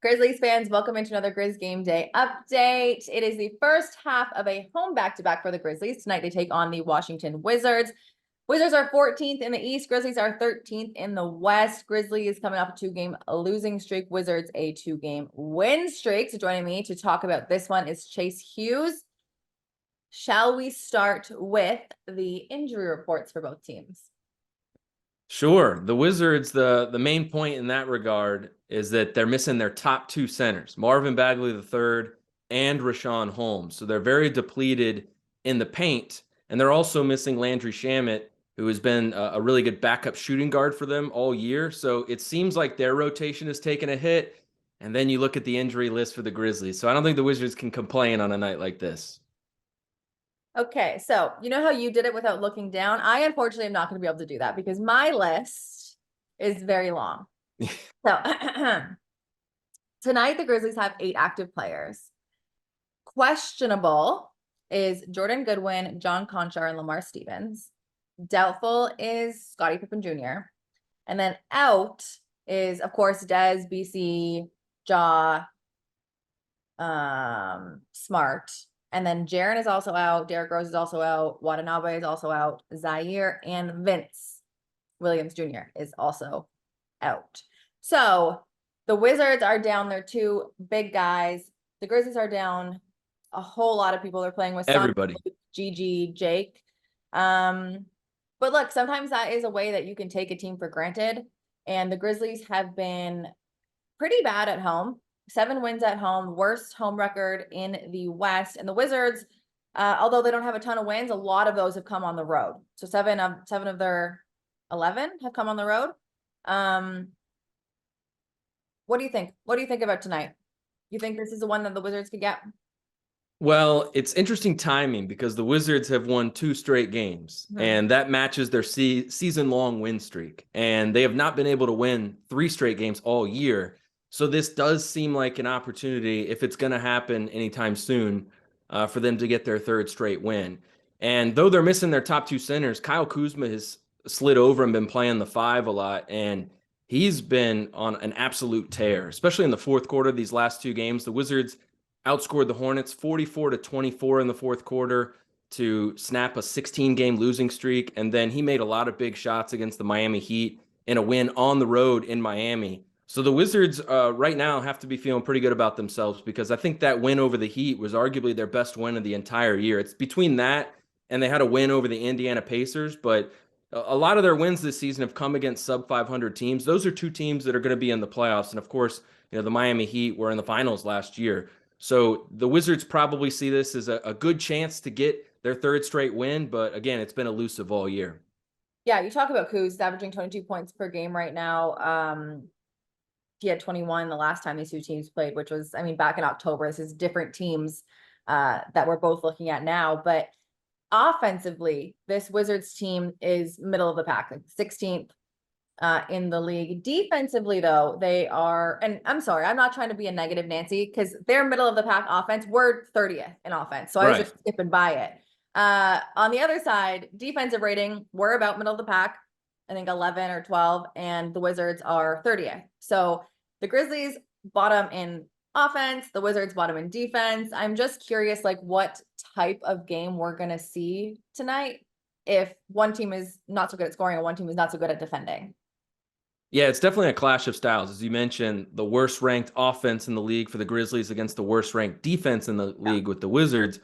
Grizzlies fans, welcome into another Grizz Game Day update. It is the first half of a home back-to-back for the Grizzlies. Tonight they take on the Washington Wizards. Wizards are 14th in the East. Grizzlies are 13th in the West. Grizzlies coming off a two-game losing streak. Wizards a two-game win streak. So joining me to talk about this one is Chase Hughes. Shall we start with the injury reports for both teams? Sure. The Wizards, the main point in that regard is that they're missing their top two centers, Marvin Bagley III and Richaun Holmes. So they're very depleted in the paint. And they're also missing Landry Shamet, who has been a really good backup shooting guard for them all year. So it seems like their rotation has taken a hit. And then you look at the injury list for the Grizzlies. So I don't think the Wizards can complain on a night like this. Okay, so you know how you did it without looking down? I unfortunately am not going to be able to do that because my list is very long. So tonight the Grizzlies have 8 active players. Questionable is Jordan Goodwin, John Conchar, and Lamar Stevens. Doubtful is Scottie Pippen Jr. And then out is, of course, Dez, BC, Ja, Smart. And then Jaren is also out. Derrick Rose is also out. Watanabe is also out. Zaire and Vince Williams Jr. is also out. So the Wizards are down their 2 big guys. The Grizzlies are down a whole lot of people. They're playing with Everybody. Gigi, Jake. But look, sometimes that is a way that you can take a team for granted. And the Grizzlies have been pretty bad at home. 7 wins at home, worst home record in the West. And the Wizards, although they don't have a ton of wins, a lot of those have come on the road. So 7 of their 11 have come on the road. What do you think? What do you think about tonight? You think this is the one that the Wizards could get? Well, it's interesting timing because the Wizards have won 2 straight games, and that matches their season-long win streak. And they have not been able to win 3 straight games all year. So this does seem like an opportunity, if it's going to happen anytime soon, for them to get their 3rd straight win. And though they're missing their top 2 centers, Kyle Kuzma has slid over and been playing the 5 a lot, and he's been on an absolute tear, especially in the fourth quarter of these last 2 games. The Wizards outscored the Hornets 44-24 in the fourth quarter to snap a 16-game losing streak. And then he made a lot of big shots against the Miami Heat in a win on the road in Miami. So the Wizards right now have to be feeling pretty good about themselves because I think that win over the Heat was arguably their best win of the entire year. It's between that and they had a win over the Indiana Pacers, but a lot of their wins this season have come against sub 500 teams. Those are 2 teams that are going to be in the playoffs. And of course, the Miami Heat were in the finals last year. So the Wizards probably see this as a good chance to get their 3rd straight win. But again, it's been elusive all year. Yeah, you talk about Kuz averaging 22 points per game right now. He had 21 the last time these 2 teams played, which was, back in October. This is different teams that we're both looking at now. But offensively, this Wizards team is middle of the pack, like 16th in the league. Defensively, though, they are, and I'm sorry, I'm not trying to be a negative Nancy, because they're middle of the pack offense. We're 30th in offense. So I was just skipping by it. On the other side, defensive rating, we're about middle of the pack, I think 11 or 12, and the Wizards are 30th. So the Grizzlies bottom in offense, the Wizards bottom in defense. I'm just curious, like, what type of game we're going to see tonight if one team is not so good at scoring and one team is not so good at defending. Yeah, it's definitely a clash of styles. As you mentioned, the worst ranked offense in the league for the Grizzlies against the worst ranked defense in the league with the Wizards.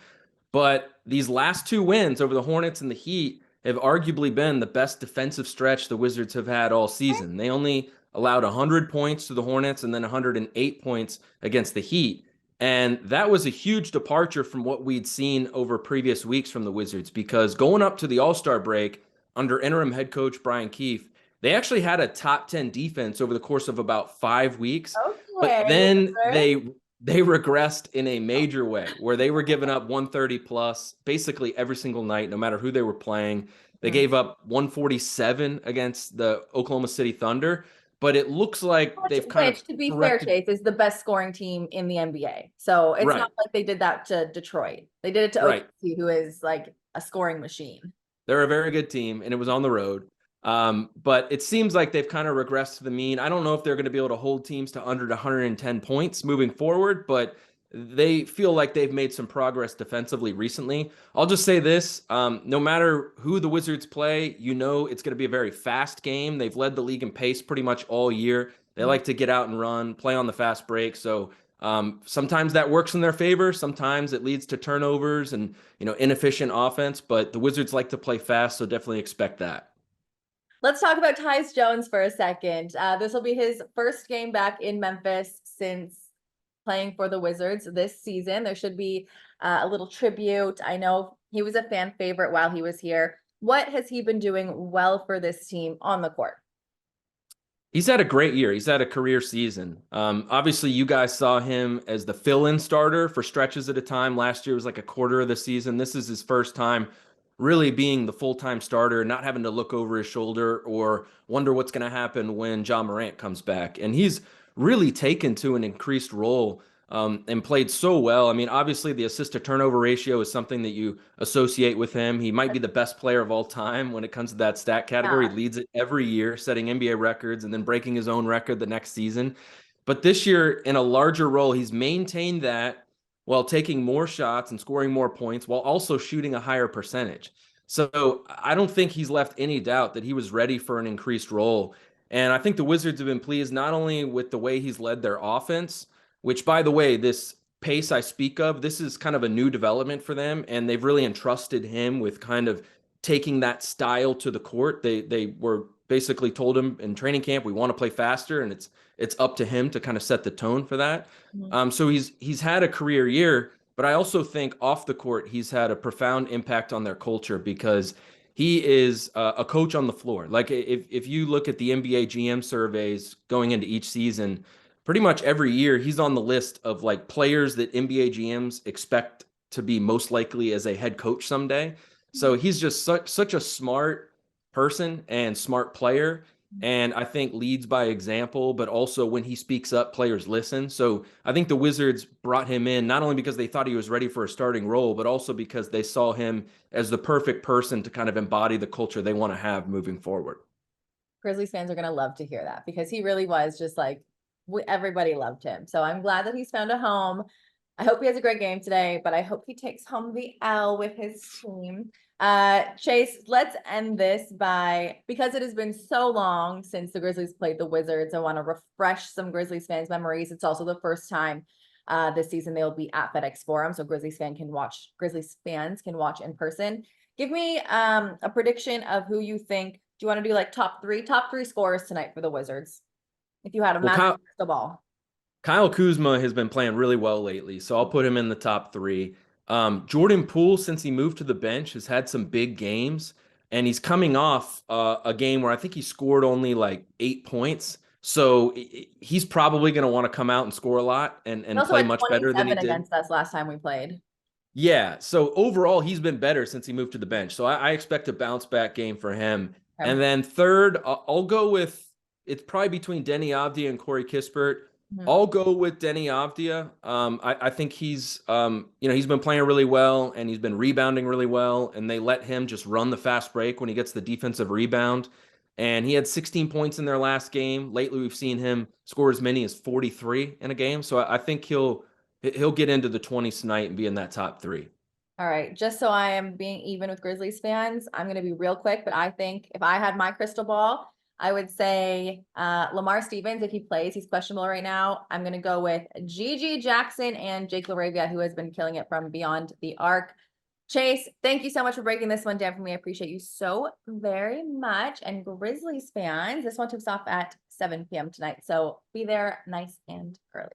But these last 2 wins over the Hornets and the Heat have arguably been the best defensive stretch the Wizards have had all season. They only allowed 100 points to the Hornets and then 108 points against the Heat. And that was a huge departure from what we'd seen over previous weeks from the Wizards, because going up to the All-Star break under interim head coach Brian Keefe, they actually had a top 10 defense over the course of about 5 weeks. Okay, but then they regressed in a major way where they were giving up 130 plus basically every single night, no matter who they were playing. They gave up 147 against the Oklahoma City Thunder, but it looks like they've kind of, to be fair, Chase, is the best scoring team in the NBA. So it's not like they did that to Detroit. They did it to OKC, who is like a scoring machine. They're a very good team, and it was on the road. But it seems like they've kind of regressed to the mean. I don't know if they're going to be able to hold teams to under 110 points moving forward, but they feel like they've made some progress defensively recently. I'll just say this, no matter who the Wizards play, you know it's going to be a very fast game. They've led the league in pace pretty much all year. They like to get out and run, play on the fast break. So sometimes that works in their favor. Sometimes it leads to turnovers and inefficient offense. But the Wizards like to play fast, so definitely expect that. Let's talk about Tyus Jones for a second. This will be his first game back in Memphis since playing for the Wizards this season. There should be a little tribute. I know he was a fan favorite while he was here. What has he been doing well for this team on the court? He's had a great year. He's had a career season. Obviously, you guys saw him as the fill-in starter for stretches at a time. Last year was like a quarter of the season. This is his first time really being the full-time starter, not having to look over his shoulder or wonder what's going to happen when Ja Morant comes back. And he's really taken to an increased role and played so well. I mean, obviously, the assist to turnover ratio is something that you associate with him. He might be the best player of all time when it comes to that stat category. Yeah. He leads it every year, setting NBA records and then breaking his own record the next season. But this year, in a larger role, he's maintained that while taking more shots and scoring more points while also shooting a higher percentage. So I don't think he's left any doubt that he was ready for an increased role. And I think the Wizards have been pleased not only with the way he's led their offense, which, by the way, this pace I speak of, this is kind of a new development for them, and they've really entrusted him with kind of taking that style to the court. They were basically told him in training camp, we want to play faster, and it's up to him to kind of set the tone for that. So he's had a career year, but I also think off the court he's had a profound impact on their culture because he is a coach on the floor. Like if you look at the NBA GM surveys going into each season, pretty much every year he's on the list of like players that NBA GMs expect to be most likely as a head coach someday. So he's just such a smart person and smart player. And I think leads by example, but also when he speaks up, players listen. So I think the Wizards brought him in not only because they thought he was ready for a starting role, but also because they saw him as the perfect person to kind of embody the culture they want to have moving forward. Grizzlies fans are going to love to hear that because he really was just like, everybody loved him. So I'm glad that he's found a home. I hope he has a great game today, but I hope he takes home the L with his team. Chase, let's end this because it has been so long since the Grizzlies played the Wizards. I want to refresh some Grizzlies fans' memories. It's also the first time this season they'll be at FedEx Forum, so Grizzlies fans can watch in person. Give me a prediction of who you think. Do you want to do like top three scorers tonight for the Wizards? If you had a magic crystal ball. Kyle Kuzma has been playing really well lately, so I'll put him in the top three. Jordan Poole, since he moved to the bench, has had some big games, and he's coming off a game where I think he scored only like 8 points. So he's probably going to want to come out and score a lot and play much better than he did against us last time we played. Yeah. So overall, he's been better since he moved to the bench. So I expect a bounce back game for him. Okay. And then third, I'll go with it's probably between Denny Avdia and Corey Kispert. I'll go with Denny Avdia. I think he's he's been playing really well and he's been rebounding really well. And they let him just run the fast break when he gets the defensive rebound. And he had 16 points in their last game. Lately, we've seen him score as many as 43 in a game. So I think he'll get into the 20s tonight and be in that top three. All right. Just so I am being even with Grizzlies fans, I'm going to be real quick, but I think if I had my crystal ball, I would say Lamar Stevens, if he plays, he's questionable right now. I'm going to go with Gigi Jackson and Jake LaRavia, who has been killing it from beyond the arc. Chase, thank you so much for breaking this one down for me. I appreciate you so very much. And Grizzlies fans, this one tips off at 7 p.m. tonight. So be there nice and early.